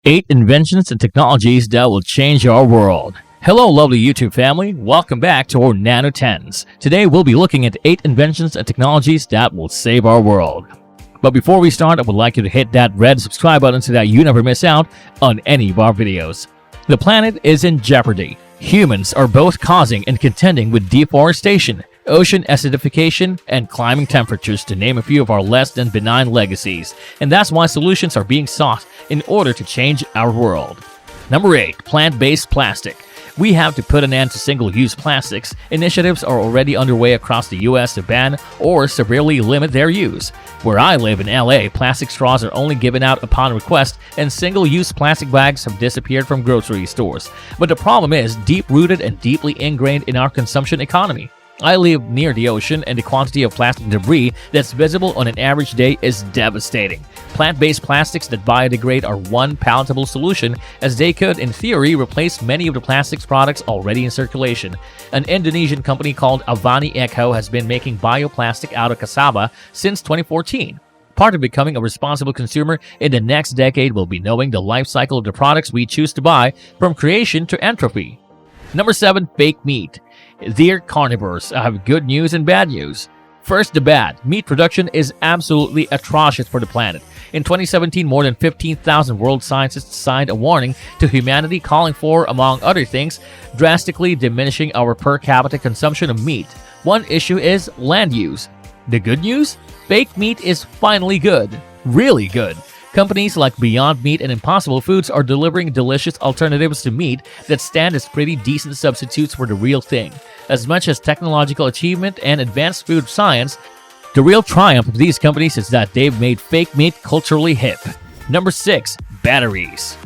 8 inventions and technologies that will change our world. Hello lovely YouTube family, welcome back to our Nano 10s. Today we'll be looking at 8 inventions and technologies that will save our world. But before we start, I would like you to hit that red subscribe button so that you never miss out on any of our videos. The planet is in jeopardy. Humans are both causing and contending with deforestation, ocean acidification, and climbing temperatures, to name a few of our less than benign legacies. And that's why solutions are being sought in order to change our world. Number 8. Plant-based plastic. We have to put an end to single-use plastics. Initiatives are already underway across the US to ban or severely limit their use. Where I live in LA, plastic straws are only given out upon request, and single-use plastic bags have disappeared from grocery stores. But the problem is deep-rooted and deeply ingrained in our consumption economy. I live near the ocean, and the quantity of plastic debris that's visible on an average day is devastating. Plant-based plastics that biodegrade are one palatable solution, as they could, in theory, replace many of the plastics products already in circulation. An Indonesian company called Avani Eco has been making bioplastic out of cassava since 2014. Part of becoming a responsible consumer in the next decade will be knowing the life cycle of the products we choose to buy, from creation to entropy. Number 7. Fake meat. Dear carnivores, I have good news and bad news. First, the bad. Meat production is absolutely atrocious for the planet. In 2017, more than 15,000 world scientists signed a warning to humanity calling for, among other things, drastically diminishing our per capita consumption of meat. One issue is land use. The good news? Fake meat is finally good. Really good. Companies like Beyond Meat and Impossible Foods are delivering delicious alternatives to meat that stand as pretty decent substitutes for the real thing. As much as technological achievement and advanced food science, the real triumph of these companies is that they've made fake meat culturally hip. Number 6. Batteries.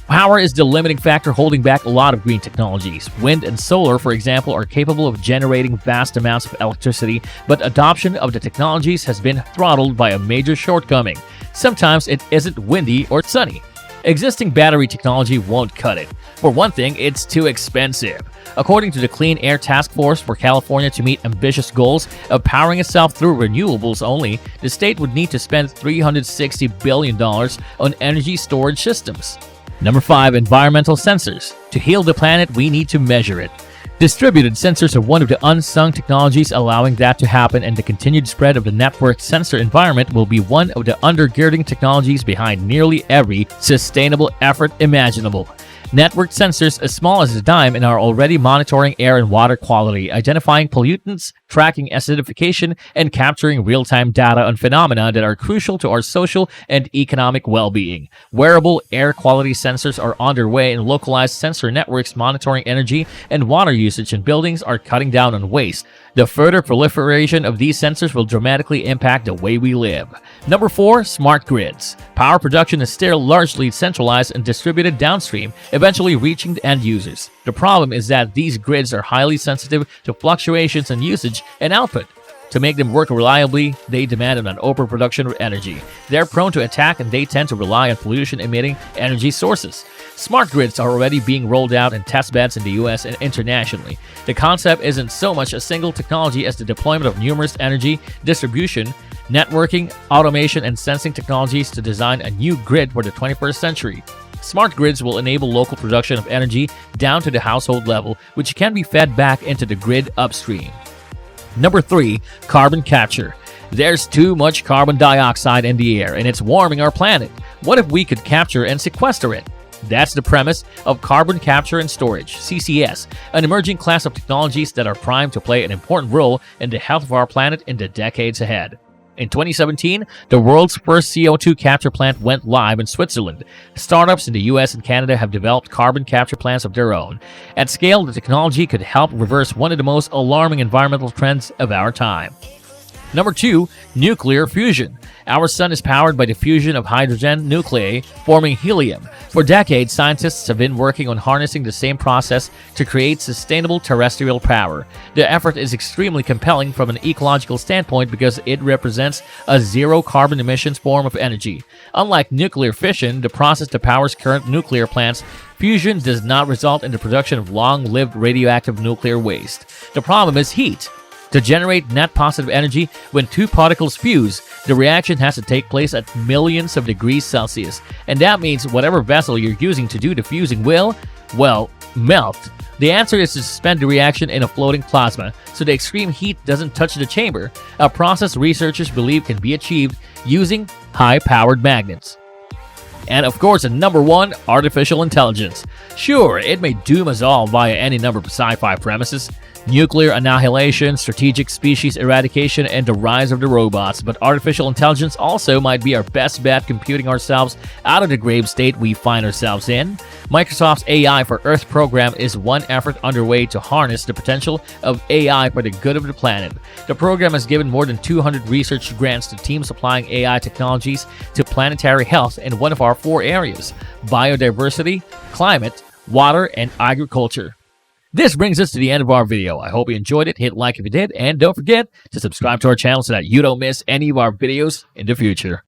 Power is the limiting factor holding back a lot of green technologies. Wind and solar, for example, are capable of generating vast amounts of electricity, but adoption of the technologies has been throttled by a major shortcoming. Sometimes it isn't windy or sunny. Existing battery technology won't cut it. For one thing, it's too expensive. According to the Clean Air Task Force for California, to meet ambitious goals of powering itself through renewables only, the state would need to spend $360 billion on energy storage systems. Number 5. Environmental sensors. To heal the planet, we need to measure it. Distributed sensors are one of the unsung technologies allowing that to happen, and the continued spread of the networked sensor environment will be one of the undergirding technologies behind nearly every sustainable effort imaginable. Networked sensors as small as a dime and are already monitoring air and water quality, identifying pollutants, tracking acidification, and capturing real-time data on phenomena that are crucial to our social and economic well-being. Wearable air quality sensors are on their way, and localized sensor networks monitoring energy and water usage in buildings are cutting down on waste. The further proliferation of these sensors will dramatically impact the way we live. Number 4. Smart grids. Power production is still largely centralized and distributed downstream, eventually reaching the end users. The problem is that these grids are highly sensitive to fluctuations in usage and output. To make them work reliably, they demand an overproduction of energy. They're prone to attack, and they tend to rely on pollution-emitting energy sources. Smart grids are already being rolled out in test beds in the US and internationally. The concept isn't so much a single technology as the deployment of numerous energy, distribution, networking, automation, and sensing technologies to design a new grid for the 21st century. Smart grids will enable local production of energy down to the household level, which can be fed back into the grid upstream. Number 3. Carbon capture. There's too much carbon dioxide in the air, and it's warming our planet. What if we could capture and sequester it? That's the premise of carbon capture and storage, CCS, an emerging class of technologies that are primed to play an important role in the health of our planet in the decades ahead. In 2017, the world's first CO2 capture plant went live in Switzerland. Startups in the US and Canada have developed carbon capture plants of their own. At scale, the technology could help reverse one of the most alarming environmental trends of our time. Number 2. Nuclear fusion. Our sun is powered by the fusion of hydrogen nuclei, forming helium. For decades, scientists have been working on harnessing the same process to create sustainable terrestrial power. The effort is extremely compelling from an ecological standpoint because it represents a zero-carbon emissions form of energy. Unlike nuclear fission, the process that powers current nuclear plants, fusion does not result in the production of long-lived radioactive nuclear waste. The problem is heat. To generate net positive energy, when two particles fuse, the reaction has to take place at millions of degrees Celsius, and that means whatever vessel you're using to do the fusing will, well, melt. The answer is to suspend the reaction in a floating plasma, so the extreme heat doesn't touch the chamber, a process researchers believe can be achieved using high-powered magnets. And of course, number one, artificial intelligence. Sure, it may doom us all via any number of sci-fi premises, nuclear annihilation, strategic species eradication, and the rise of the robots, but artificial intelligence also might be our best bet computing ourselves out of the grave state we find ourselves in. Microsoft's AI for Earth program is one effort underway to harness the potential of AI for the good of the planet. The program has given more than 200 research grants to teams applying AI technologies to planetary health in one of our 4 areas: biodiversity, climate, water, and agriculture. This brings us to the end of our video. I hope you enjoyed it. Hit like if you did, and don't forget to subscribe to our channel so that you don't miss any of our videos in the future.